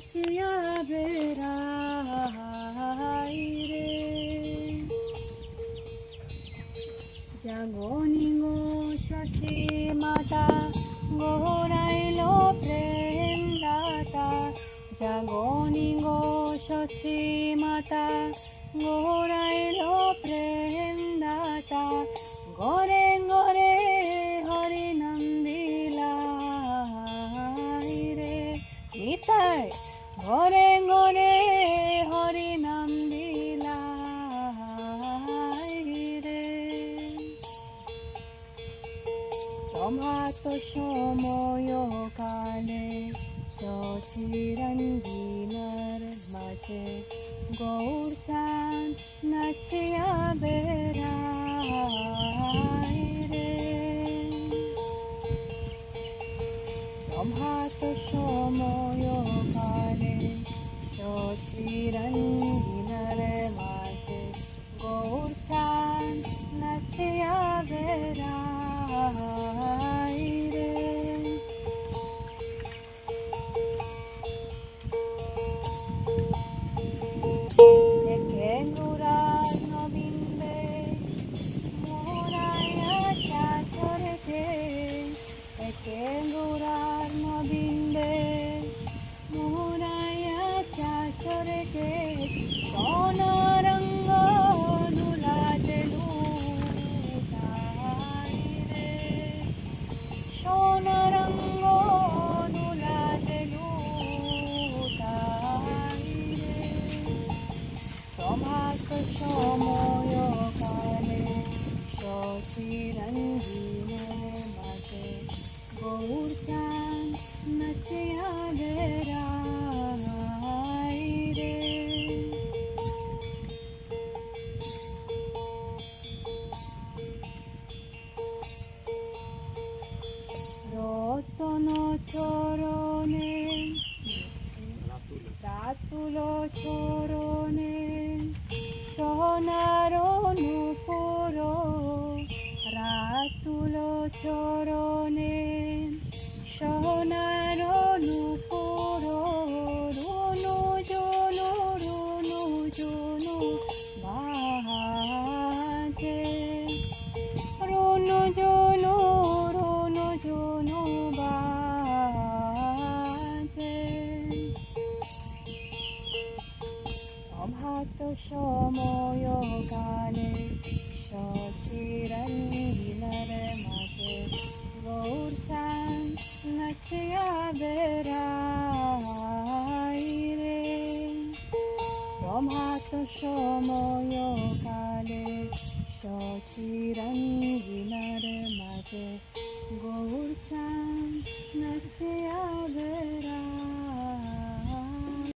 নাচিয়া বেড়াই রে। জাগনি গো সচি মাতা গৌরাইল প্রেম দাতা। জাগনি গো সচি মাতা গৌরাইল প্রেম দাতা। গরে গরে হরি নাম দিলাই রে। নিতাই ঘরে ঘরে হরি নাম দিলাই রে। প্রভাত সময় কালে শশীরঞ্জিনার মাঝে গৌর চাঁদ নাচিয়া বেড়াই রে। প্রভাত সময় কালে শশীরঞ্জিনার মাঝে গৌর চাঁদ নাচিয়া বেড়াই রে। দেখে নুরার নবীন বেশ মোরাইয়া চাচরকে। দেখে নুরার নবীন বেশ মোরাইয়া চাচরকে। সোনারঙ্গ নুলাতে লুটাই রে। সোনারঙ্গ নুলাতে লুটাই রে। প্রভাত সময় কালে শশীরঞ্জিনের মাঝে গৌর চাঁদ নাচিয়া বেড়াই রে। রতন চরণে রাতুল চরণে সোনার নূপুর। রাতুল চরণে সোনার নূপুর। রুনু জুনু রুনু জুনু বাজে। রুনু জুনু বাজে। প্রভাত সময় কালে শশীরঞ্জিনার মাঝে গৌর চাঁদ নাচিয়া বেড়াই রে। প্রভাত সময় কালে শশীরঞ্জিনার মাঝে গৌর চাঁদ